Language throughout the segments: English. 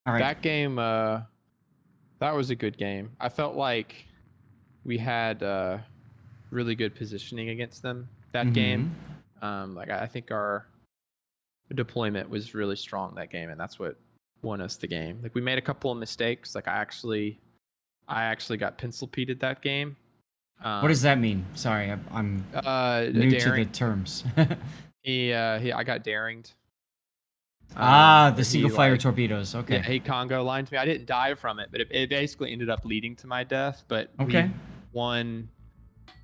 All right. That game, that was a good game. I felt like we had really good positioning against them that game. Like I think our deployment was really strong that game, and that's what won us the game. Like we made a couple of mistakes. Like I actually got pencil peated that game. What does that mean? Sorry, I'm new to the terms. I got daringed. The Where single he fire like torpedoes. Okay. yeah, he Congo lined me. I didn't die from it, but it basically ended up leading to my death. But Okay. we won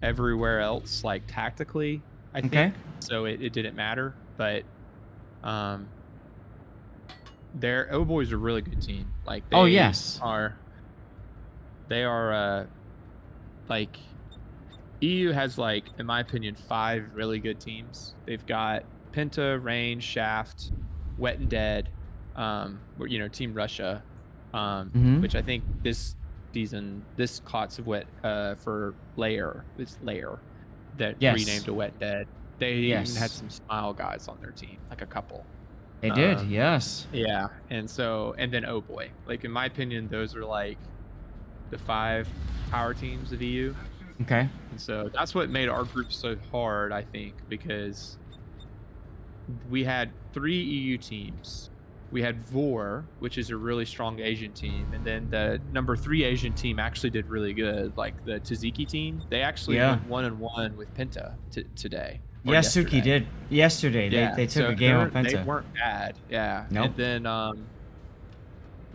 everywhere else, like tactically, I think. Okay. So it didn't matter. But their OHBOY's a really good team. Like they Oh yes. they are like EU has like, in my opinion, 5 really good teams. They've got Penta, Range, Shaft, Wet and Dead, Team Russia, which I think this season, this KOTS of Wet for this layer that renamed to Wet Dead. They even had some Smile guys on their team, like a couple. They did, yes. Yeah, and then OHBOY. Like in my opinion, those are like the 5 power teams of EU. Okay. And so that's what made our group so hard, I think, because we had 3 EU teams. We had VOR, which is a really strong Asian team, and then the number 3 Asian team actually did really good. Like the Taziki team, they actually went 1-1 with Penta today. Yasuki did yesterday. Yeah, they took a game on Penta. They weren't bad. Yeah. Nope. And then,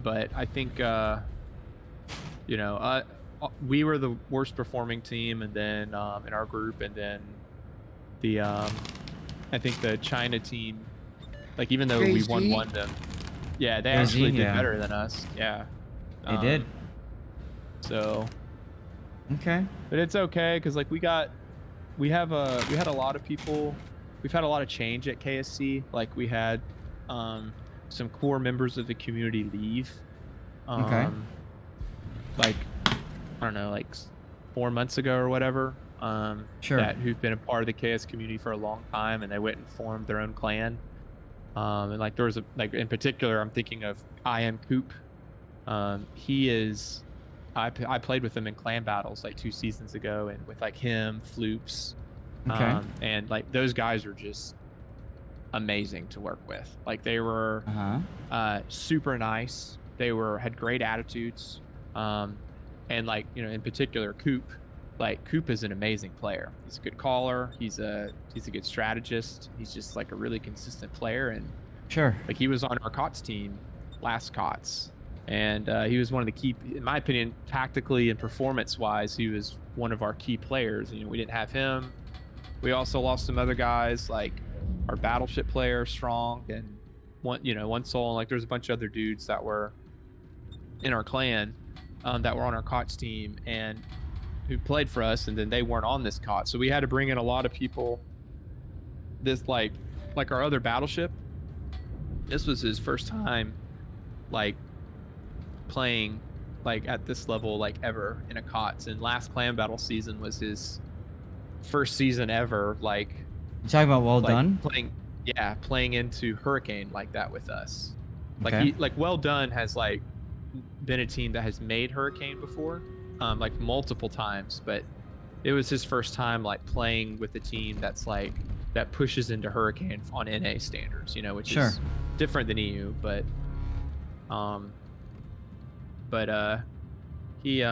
but I think, we were the worst performing team, and then in our group, and then the I think the China team, like even though we won them, yeah, they actually did better than us. Yeah, they did. So okay, but it's okay because like we had a lot of people. We've had a lot of change at KSC. Like we had some core members of the community leave. Like I don't know, like 4 months ago or whatever. Who've been a part of the KS community for a long time, and they went and formed their own clan. And like there was in particular, I'm thinking of I Am Coop. He is, I played with him in clan battles like 2 seasons ago, and with like him, Floops, and like those guys are just amazing to work with. Like they were super nice. They had great attitudes. And like, in particular, Coop is an amazing player. He's a good caller. He's a good strategist. He's just like a really consistent player. And like he was on our KOTS team last KOTS, and he was one of the key, in my opinion, tactically and performance wise, he was one of our key players. We didn't have him. We also lost some other guys, like our battleship player, Strong, and one soul. And like there's a bunch of other dudes that were in our clan that were on our KOTS team and who played for us, and then they weren't on this KOTS. So we had to bring in a lot of people. This like our other battleship, this was his first time like playing like at this level like ever in a KOTS, and last clan battle season was his first season ever. Like you talking about Well Done? Playing into Hurricane like that with us. Like Well Done has like been a team that has made Hurricane before, like multiple times, but it was his first time like playing with a team that's like that pushes into Hurricane on NA standards, which is different than EU, but he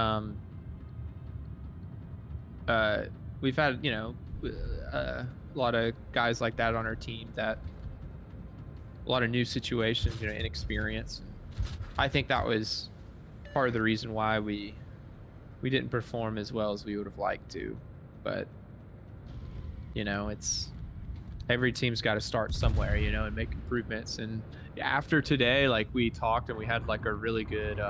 we've had a lot of guys like that on our team, that a lot of new situations, inexperience. I think that was part of the reason why we didn't perform as well as we would have liked to. But it's every team's got to start somewhere, and make improvements. And after today, like we talked and we had like a really good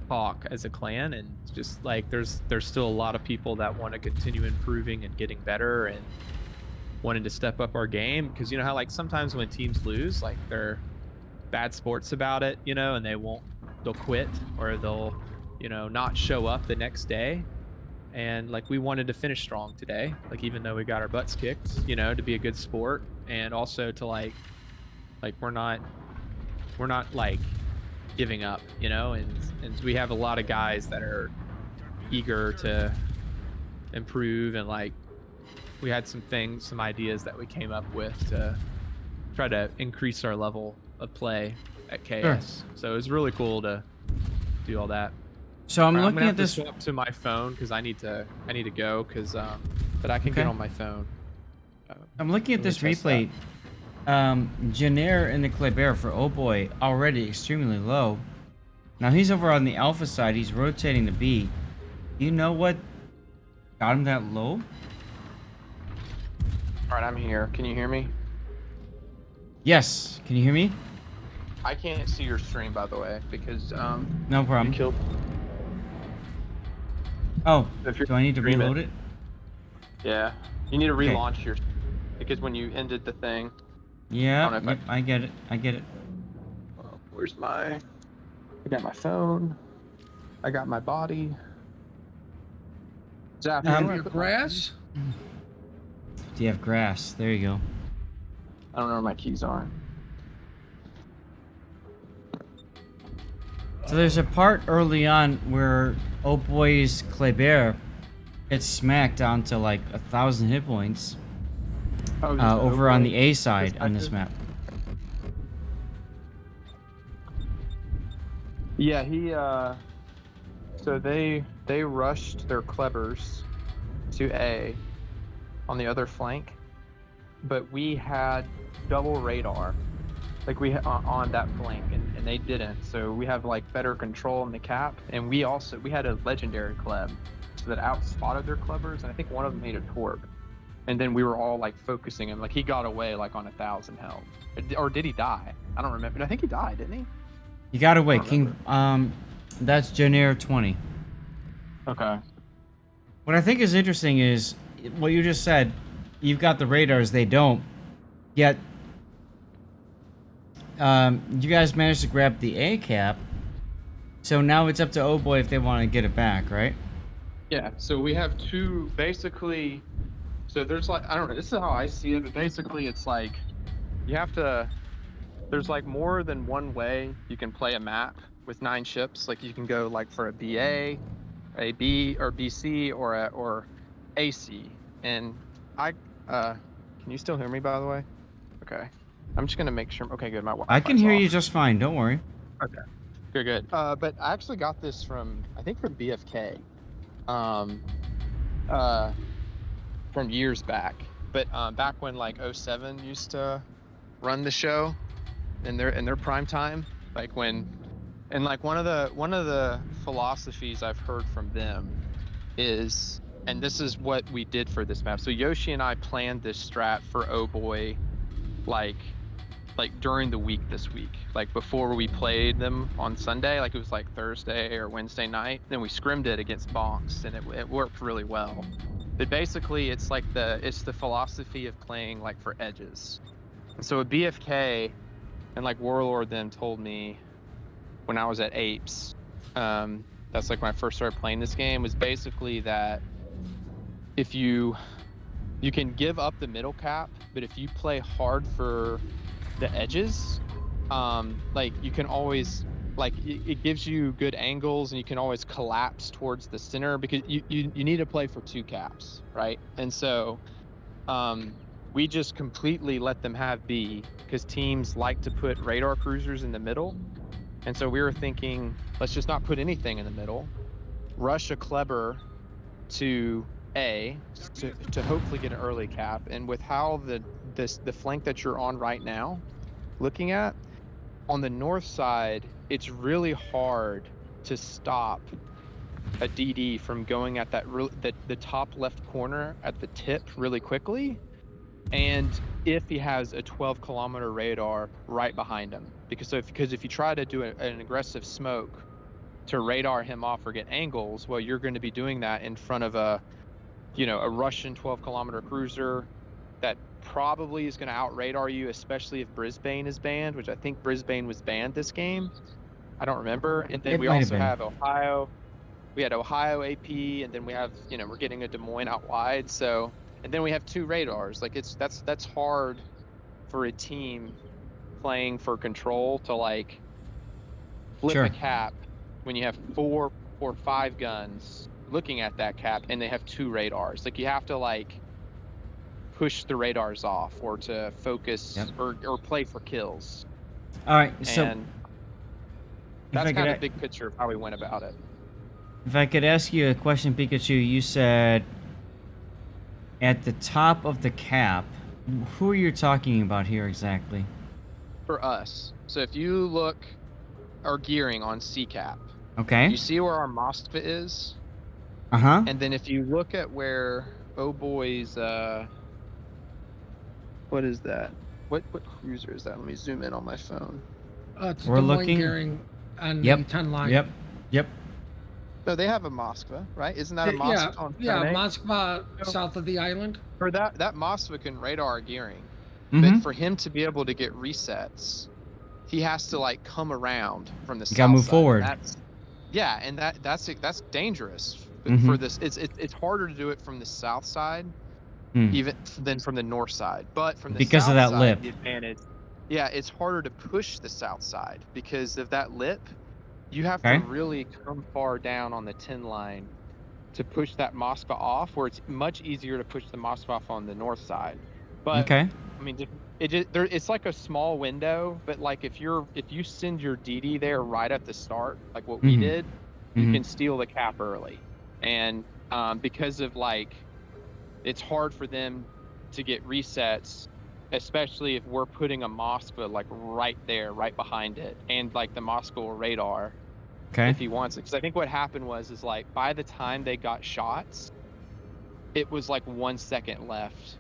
talk as a clan, and just like there's still a lot of people that want to continue improving and getting better and wanting to step up our game, because how like sometimes when teams lose, like they're bad sports about it, and they'll quit, or they'll not show up the next day. And like we wanted to finish strong today, like even though we got our butts kicked, to be a good sport, and also to like we're not like giving up, you know, and we have a lot of guys that are eager to improve, and like we had some ideas that we came up with to try to increase our level of play at KS. Sure. So it was really cool to do all that. So I'm looking at this. this. Swap to my phone because I need to go because but I can get on my phone. I'm looking at this replay. Jenner in the Kleber for OHBOY already extremely low. Now he's over on the alpha side. He's rotating the B. You know what got him that low? All right, I'm here. Can you hear me? Yes. Can you hear me? I can't see your stream, by the way, because no problem. You killed. Oh, do I need to reload it? Yeah, you need to relaunch your, because when you ended the thing. Yeah, I get it. I get it. Where's my? I got my phone. I got my body. Zap, you have grass? Do you have grass? There you go. I don't know where my keys are. So there's a part early on where OHBOY's Kleber gets smacked down to like 1,000 hit points. Over on the A side on this map. Yeah, he so they rushed their Klebers to A on the other flank, but we had double radar, like we on that flank, and they didn't. So we have like better control in the cap, and we had a legendary Kleb that outspotted their Klebers, and I think one of them made a torp. And then we were all like focusing him, like he got away like on 1,000 health, or did he die? I don't remember. I think he died, didn't he? He got away. King. That's Janeer 20. Okay. What I think is interesting is what you just said. You've got the radars, they don't. Yet, you guys managed to grab the A cap. So now it's up to OHBOY if they want to get it back, right? Yeah. So we have two basically. So there's like, I don't know, this is how I see it, but basically it's like, you have to, there's like more than one way you can play a map with 9 ships. Like you can go like for a BA, a B or BC, or AC. And can you still hear me, by the way? Okay. I'm just gonna make sure, okay, good, my Wi-Fi's I can hear off. you just fine, don't worry. Okay, good. But I actually got this from, I think from BFK. From years back, but back when like 07 used to run the show in their prime time, like when, and like one of the philosophies I've heard from them is, and this is what we did for this map. So Yoshi and I planned this strat for OHBOY like during the week this week, like before we played them on Sunday, like it was like Thursday or Wednesday night. Then we scrimmed it against Bonks, and it worked really well. But basically, it's like it's the philosophy of playing like for edges. And so at BFK, and like Warlord then told me when I was at Apes, that's like when I first started playing this game, was basically that if you can give up the middle cap, but if you play hard for the edges, like you can always, like it gives you good angles, and you can always collapse towards the center, because you need to play for 2 caps, right? And so we just completely let them have B, because teams like to put radar cruisers in the middle. And so we were thinking, let's just not put anything in the middle, rush a Kleber to A to hopefully get an early cap. And with how the flank that you're on right now, looking at on the north side, it's really hard to stop a DD from going at the top left corner at the tip really quickly, and if he has a 12-kilometer radar right behind him, because if you try to do an aggressive smoke to radar him off or get angles, well, you're going to be doing that in front of a Russian 12-kilometer cruiser that probably is going to out radar you, especially if Brisbane is banned, which I think Brisbane was banned this game. I don't remember. And then we also have Ohio. We had Ohio AP, and then we have, we're getting a Des Moines out wide. So, and then we have 2 radars. Like that's hard for a team playing for control to like flip a cap when you have 4 or 5 guns looking at that cap and they have 2 radars. Like you have to like push the radars off or to focus or play for kills. All right, so and that's kind of the big picture of how we went about it. If I could ask you a question, Pikachu, you said at the top of the cap. Who are you talking about here exactly? For us. So if you look our gearing on C-cap. Okay. You see where our Moskva is? Uh-huh. And then if you look at where OHBOY's what is that? What cruiser is that? Let me zoom in on my phone. It's We're looking gearing and the 10 line. Yep. No, they have a Moskva, right? Isn't that a Moskva on Moskva south of the island. For that Moskva can radar gearing. Mm-hmm. But for him to be able to get resets, he has to like come around from the south gotta move side. forward. And that's dangerous. But Mm-hmm. for this, it's harder to do it from the south side, even than from the north side. But from the because south of that side, lip, the advantage. Yeah, it's harder to push the south side because of that lip. You have to really come far down on the 10 line to push that Moskva off, where it's much easier to push the Moskva off on the north side. But I mean, it's like a small window. But like if you send your DD there right at the start, like what we did, you can steal the cap early. And because of like, it's hard for them to get resets, especially if we're putting a Moskva like right there, right behind it, and like the Moskva will radar if he wants it. Because I think what happened is like by the time they got shots, it was like 1 second left,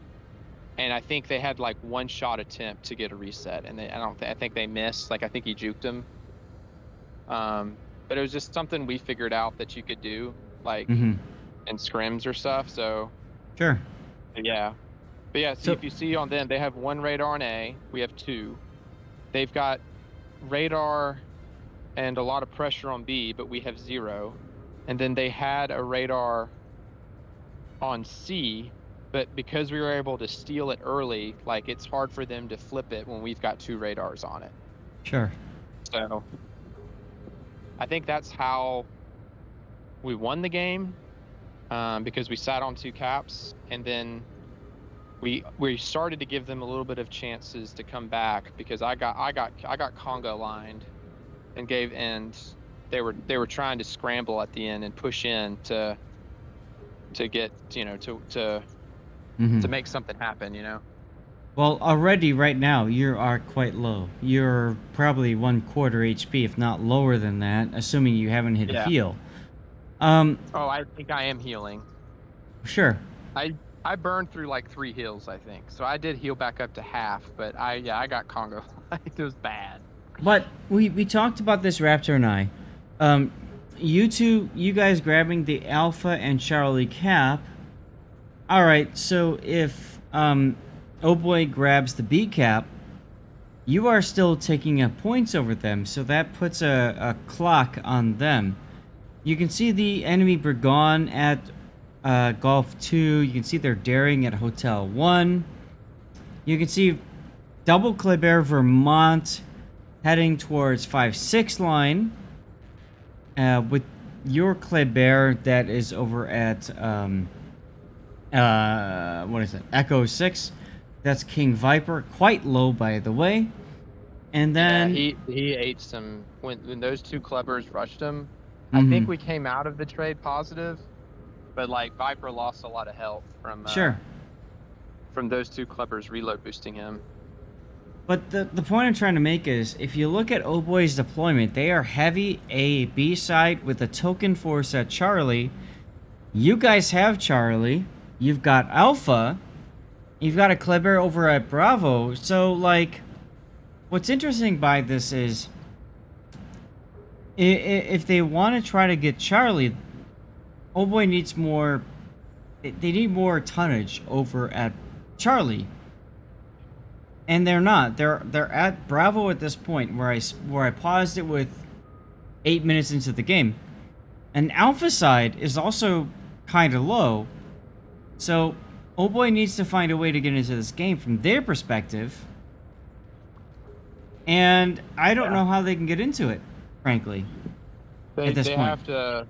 and I think they had like 1 shot attempt to get a reset, and I think they missed. Like I think he juked them. But it was just something we figured out that you could do, like in scrims or stuff. So sure. Yeah. But yeah, so if you see on them, they have 1 radar on A. We have 2. They've got radar and a lot of pressure on B, but we have 0. And then they had a radar on C, but because we were able to steal it early, like it's hard for them to flip it when we've got 2 radars on it. Sure. So I think that's how we won the game, because we sat on 2 caps, and then we started to give them a little bit of chances to come back because I got Congo lined and gave ends. They were trying to scramble at the end and push in to get to make something happen. Well, already right now you are quite low. You're probably 1/4 HP, if not lower than that, assuming you haven't hit a heal. Oh, I think I am healing. Sure. I burned through like 3 heals, I think. So I did heal back up to half, but I got Congo. It was bad. But we talked about this, Raptor and I. You guys grabbing the Alpha and Charlie cap. All right, so if OHBOY grabs the B cap, you are still taking up points over them, so that puts a clock on them. You can see the enemy Brigand at Golf 2. You can see they're daring at Hotel 1. You can see double Kleber Vermont heading towards 5-6 line with your Kleber that is over at what is it, Echo 6. That's King Viper, quite low by the way. And then he ate some when those 2 Klebers rushed him. I think we came out of the trade positive, but like Viper lost a lot of health from those 2 Klebers reload boosting him. But the point I'm trying to make is, if you look at OHBOY's deployment, they are heavy A-B side with a token force at Charlie. You guys have Charlie. You've got Alpha. You've got a Kleber over at Bravo. So, like, what's interesting by this is, if they want to try to get Charlie, OHBOY needs more. They need more tonnage over at Charlie. And they're not. They're at Bravo at this point, where I paused it with 8 minutes into the game. And Alpha side is also kind of low. So OHBOY needs to find a way to get into this game from their perspective. And I don't know how they can get into it. frankly. They at this point. have to,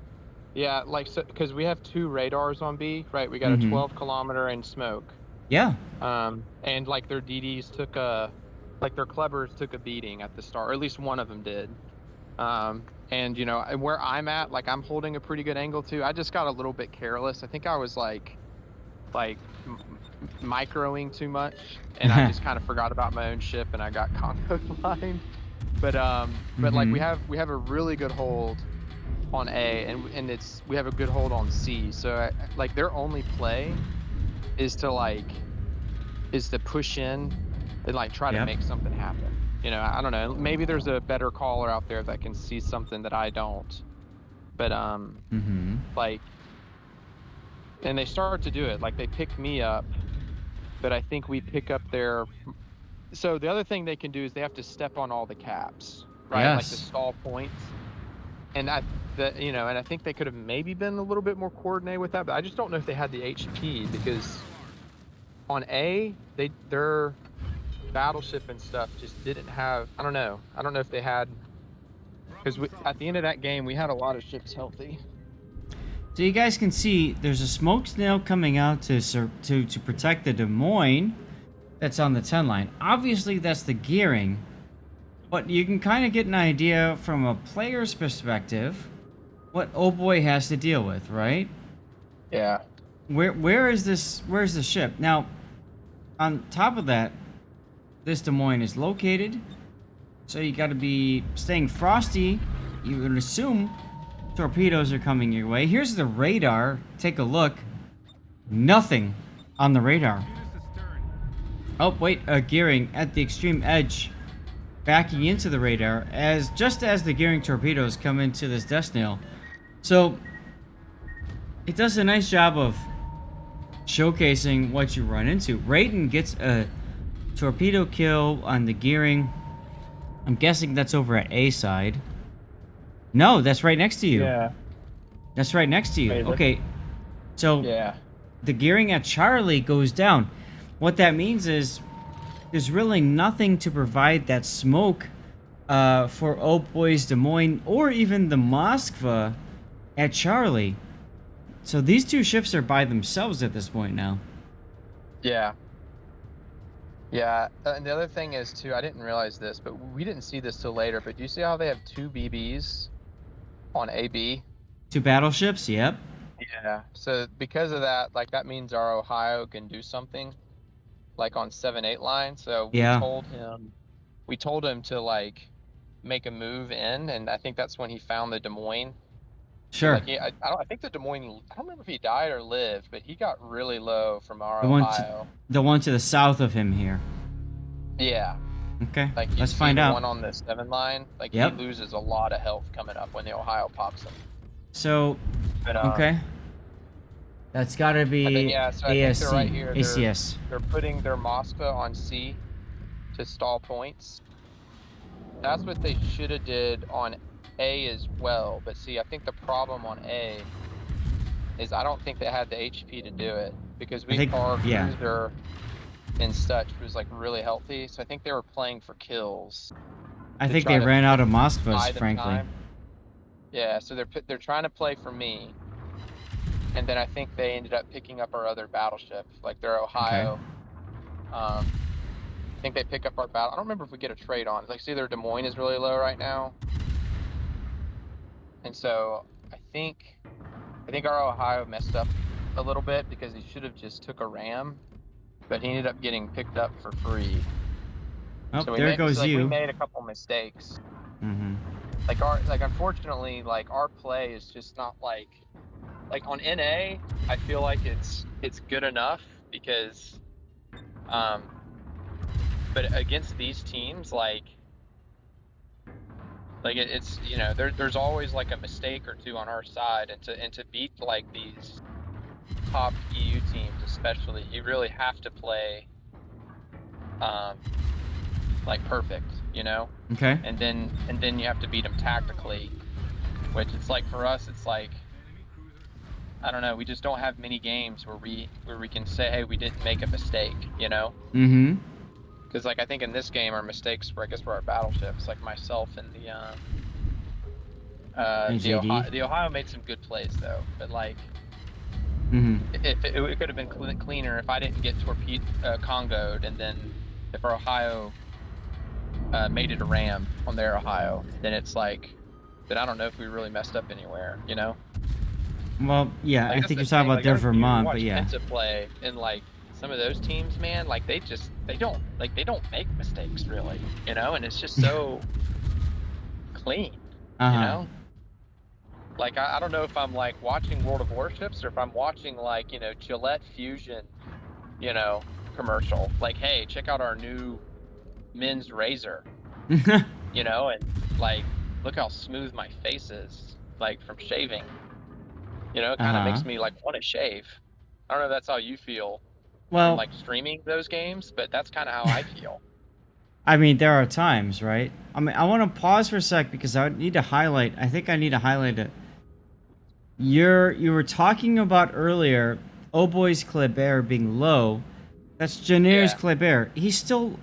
yeah, like so because we have 2 radars on B, right? We got a 12-kilometer and smoke. Yeah. And like their DDs took like their Clebers took a beating at the start, or at least one of them did. And you know where I'm at, like I'm holding a pretty good angle too. I just got a little bit careless. I think I was like microing too much, and I just kind of forgot about my own ship, and I got convo blind. But like we have a really good hold on A, and we have a good hold on C. So like their only play is to push in and like try to make something happen. You know, I don't know. Maybe there's a better caller out there that can see something that I don't. But like, and they start to do it. Like they pick me up, but I think we pick up their. So the other thing they can do is they have to step on all the caps, right? Yes. Like the stall points. And and I think they could have maybe been a little bit more coordinated with that, but I just don't know if they had the HP, because on A, their battleship and stuff just didn't have. I don't know if they had, because at the end of that game we had a lot of ships healthy. So you guys can see there's a smoke snail coming out to protect the Des Moines that's on the 10 line. Obviously that's the gearing, but you can kind of get an idea from a player's perspective what OHBOY has to deal with, right? Yeah. Where's the ship? Now, on top of that, this Des Moines is located, so you got to be staying frosty. You would assume torpedoes are coming your way. Here's the radar. Take a look. Nothing on the radar. Oh, wait, gearing at the extreme edge, backing into the radar just as the gearing torpedoes come into this Death Snail. So it does a nice job of showcasing what you run into. Raiden gets a torpedo kill on the gearing. I'm guessing that's over at A side. No, that's right next to you. Yeah. That's right next to you. Wait, okay. So yeah, the gearing at Charlie goes down. What that means is there's really nothing to provide that smoke for OHBOY's Des Moines or even the Moskva at Charlie. So these two ships are by themselves at this point now. Yeah. Yeah, and the other thing is too, I didn't realize this, but we didn't see this till later, but do you see how they have 2 BBs on AB? 2 battleships, yep. Yeah, so because of that, like that means our Ohio can do something like on 7-8 line. So we told him to like make a move in, and I think that's when he found the Des Moines. Sure. So, like, I think the Des Moines, I don't remember if he died or lived, but he got really low from our Ohio. The one to the south of him here. Yeah. Okay, like let's find out. The one on the 7 line, like he loses a lot of health coming up when the Ohio pops him. So, okay. That's gotta be so I think they're right here. ACS. They're putting their Moskva on C to stall points. That's what they should have did on A as well. But see, I think the problem on A is I don't think they had the HP to do it, because our cruiser and such was like really healthy. So I think they were playing for kills. I think they ran out of Moskvas, frankly. Time. Yeah, so they're trying to play for me. And then I think they ended up picking up our other battleship, like their Ohio. Okay. I think they pick up our battle. I don't remember if we get a trade on. Like, see, their Des Moines is really low right now. And so I think our Ohio messed up a little bit, because he should have just took a ram, but he ended up getting picked up for free. Oh, so there goes you. We made a couple mistakes. Like unfortunately, like our play is just not like on NA, I feel like it's good enough, because but against these teams, like it's, you know, there's always like a mistake or two on our side, and to beat like these top EU teams especially, you really have to play like perfect, you know? Okay. And then you have to beat them tactically, which it's like for us, it's like, I don't know, we just don't have many games where we can say, hey, we didn't make a mistake, you know? Because like I think in this game our mistakes were, I guess, were our battleships, like myself and The Ohio made some good plays though, but like, if it could have been cleaner if I didn't get Congoed, and then if our Ohio made it a ram on their Ohio, then it's like, then I don't know if we really messed up anywhere, you know? Well, yeah, Like, I that's think the you're talking thing. about Like, their you Vermont, watch but yeah. Penta play, and like some of those teams, man, like they don't make mistakes really, you know, and it's just so clean, you know. Like I don't know if I'm like watching World of Warships or if I'm watching like, you know, Gillette Fusion, you know, commercial. Like, hey, check out our new men's razor, you know, and like, look how smooth my face is, like from shaving. You know, it kind of makes me like want to shave. I don't know if that's how you feel from Well, like streaming those games, but that's kind of how I feel. I mean, there are times, right? I mean, I want to pause for a sec because I need to highlight. I think I need to highlight it. You were talking about earlier, Oh Boy's Kleber being low. That's Janeer's Kleber. He's still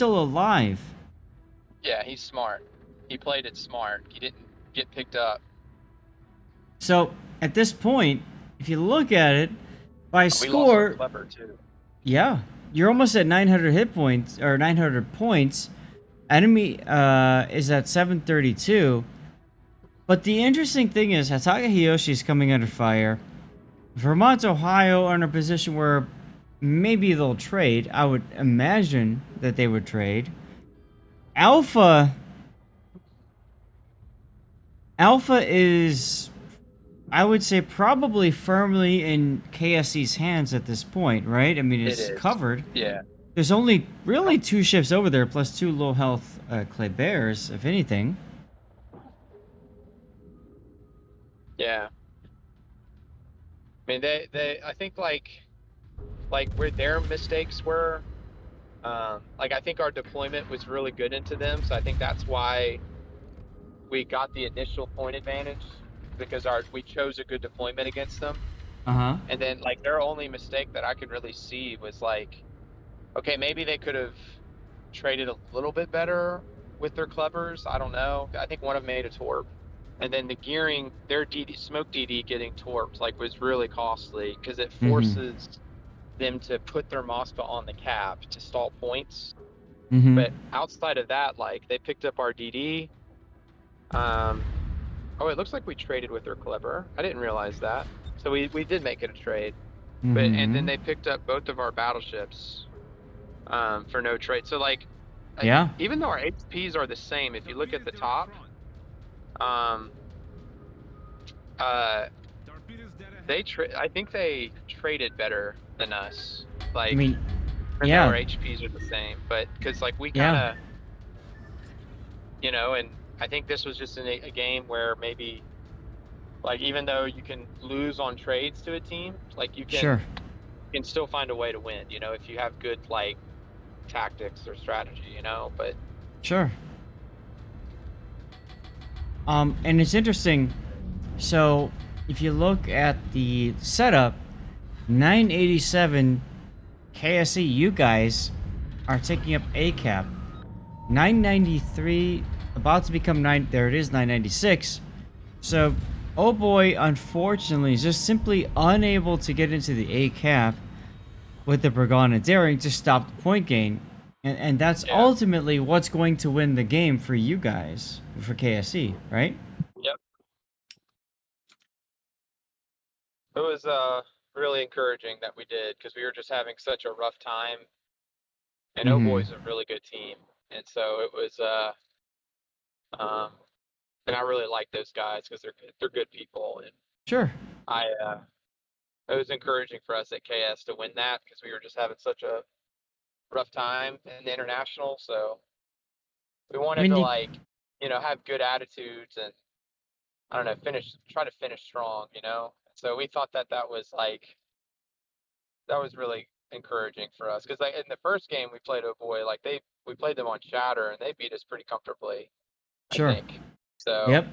alive. Yeah, he's smart. He played it smart. He didn't get picked up. So at this point, if you look at it by We lost our score, Kleber too. yeah, you're almost at 900 hit points or 900 points. Enemy is at 732. But the interesting thing is, Hataka Hiyoshi is coming under fire. Vermont, Ohio are in a position where maybe they'll trade. I would imagine that they would trade. Alpha is, I would say, probably firmly in KSC's hands at this point, right? I mean, it's covered. Yeah. There's only really 2 ships over there, plus 2 low health Klebers, if anything. Yeah. I mean, I think like where their mistakes were, like I think our deployment was really good into them, so I think that's why we got the initial point advantage, because we chose a good deployment against them. And then like their only mistake that I could really see was like, okay, maybe they could have traded a little bit better with their Klebers. I don't know. I think one of them made a torp. And then the gearing, their smoke DD getting torped like was really costly because it forces them to put their Mospa on the cap to stall points. But outside of that, like they picked up our DD. Oh, it looks like we traded with their Kleber. I didn't realize that. So we did make it a trade. But and then they picked up both of our battleships for no trade. So like, even though our HPs are the same, if you look at the top, I think they traded better than us. Like, I mean, our HPs are the same, but because like we kind of, you know, and I think this was just a game where maybe, like, even though you can lose on trades to a team, like you can, you can still find a way to win. You know, if you have good like tactics or strategy, you know. But and it's interesting. So if you look at the setup, 987 KSC, you guys are taking up A cap. 993 about to become 9. There it is, 996. So Oh Boy, unfortunately, is just simply unable to get into the A cap with the Bragana daring to stop the point gain. And that's ultimately what's going to win the game for you guys, for KSC, right? Yep. It was really encouraging that we did, because we were just having such a rough time. And Oh Boy's a really good team. And so it was and I really like those guys because they're good people. And it was encouraging for us at KS to win that, because we were just having such a rough time in the international. So we wanted to, like, you know, have good attitudes and, I don't know, try to finish strong, you know. So we thought that was really encouraging for us, because like in the first game we played Oh Boy, like we played them on Shatter and they beat us pretty comfortably, I think. So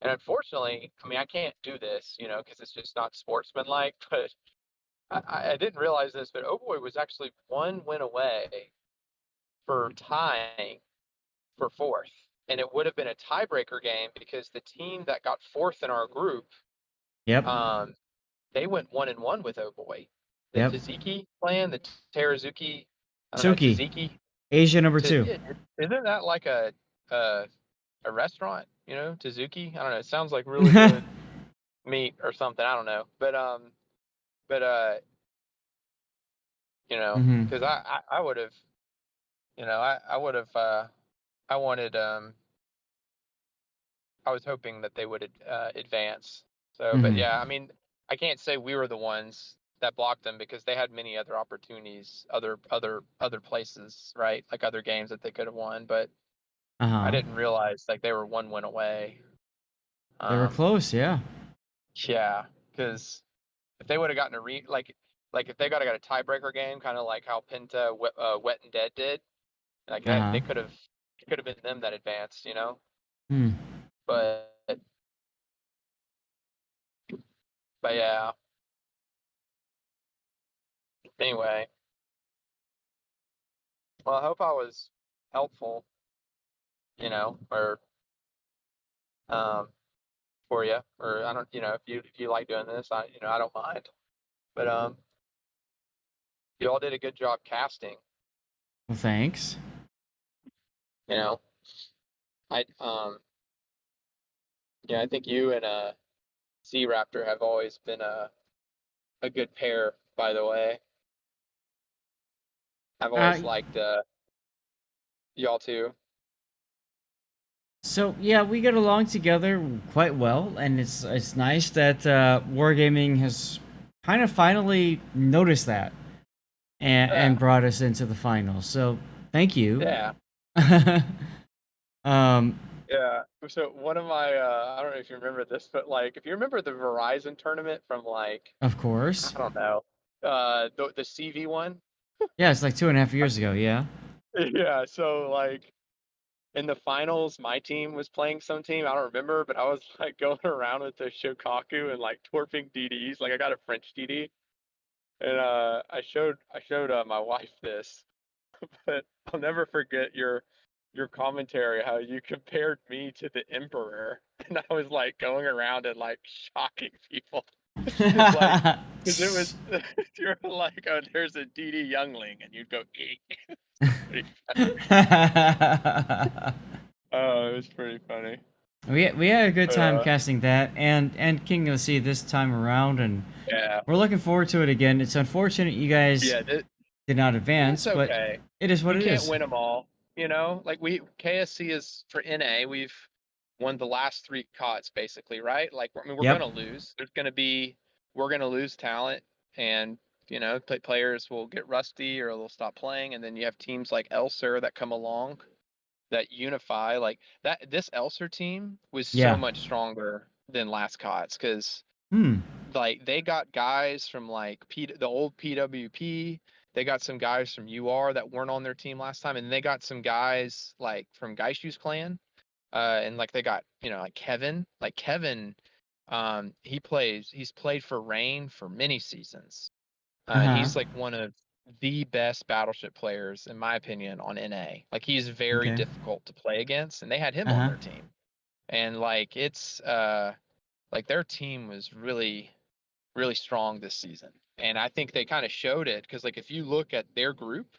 and unfortunately, I mean, I can't do this, you know, because it's just not sportsmanlike. But I didn't realize this, but Oh Boy was actually 1 win away for tying for 4th and it would have been a tiebreaker game because the team that got fourth in our group, Yep. they went 1-1 with OHBOY. The Yep. Taziki clan, the Terazuki, I don't know, Suki. Taziki. Asia number 2. Isn't that like a restaurant? You know, Tazuki. I don't know. It sounds like really good meat or something. I don't know, but you know, Mm-hmm. because I would have, you know, I would have, I wanted, I was hoping that they would advance. So, but Mm-hmm. yeah, I mean, I can't say we were the ones that blocked them because they had many other opportunities, other places, right? Like other games that they could have won, but I didn't realize like they were 1 win away. They were close, yeah. Yeah, because if they would have gotten like if they got a tiebreaker game, kind of like how Penta Wet and Dead did, like they could have, it could have been them that advanced, you know. Hmm. But yeah. Anyway, well, I hope I was helpful, you know, or um for you, or I don't, you know, if you like doing this, I don't mind. But you all did a good job casting. Well, thanks. You know, I yeah, I think you and C Raptor have always been a good pair, by the way. I've always liked y'all too. So yeah, we get along together quite well, and it's nice that Wargaming has kind of finally noticed that and brought us into the finals. So thank you. Yeah. um. Yeah. So one of my I don't know if you remember this, but like if you remember the Verizon tournament from like, Of I course. don't know, the CV one. Yeah, it's like 2.5 years ago. Yeah. Yeah. So like in the finals, my team was playing some team. I don't remember, but I was like going around with the Shokaku and like torping DDs. Like I got a French DD, and I showed my wife this, but I'll never forget your commentary how you compared me to the Emperor, and I was like going around and like shocking people. Like, because it was, you're like, oh, there's a DD youngling, and you'd go, eek. Oh, it was pretty funny. We had a good But time casting that and King of the Sea this time around, and yeah, we're looking forward to it again. It's unfortunate you guys yeah, did not it's advance, but okay. it is what You it can't is. win them all, you know. Like KSC is for NA. We've won the last 3 COTS basically, right? Like I mean, we're Yep. gonna lose. We're gonna lose talent, and you know, players will get rusty or they'll stop playing, and then you have teams like Elser that come along that unify. Like that, this Elser team was so Yeah. much stronger than last COTS because Hmm. like they got guys from like the old PWP. They got some guys from UR that weren't on their team last time, and they got some guys like from Geishu's clan. And like they got, you know, like Kevin. Like Kevin, he's played for Rain for many seasons. And Uh-huh. he's like one of the best battleship players, in my opinion, on NA. Like he's very Okay. difficult to play against, and they had him on Uh-huh. their team. And like it's like their team was really really strong this season. And I think they kind of showed it because like if you look at their group,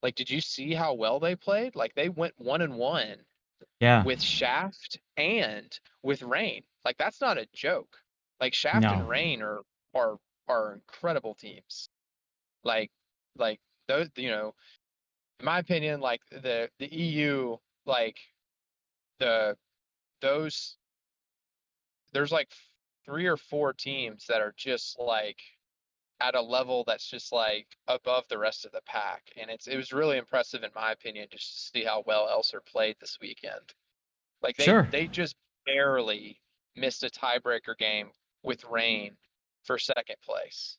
like did you see how well they played? Like they went 1-1 Yeah. with Shaft and with Rain. Like that's not a joke. Like Shaft No. and Rain are incredible teams. Like like those, you know, in my opinion, like the EU, like the those there's like 3 or 4 teams that are just like at a level that's just like above the rest of the pack. And it was really impressive in my opinion just to see how well Elser played this weekend. Like Sure. they just barely missed a tiebreaker game with Rain for second place.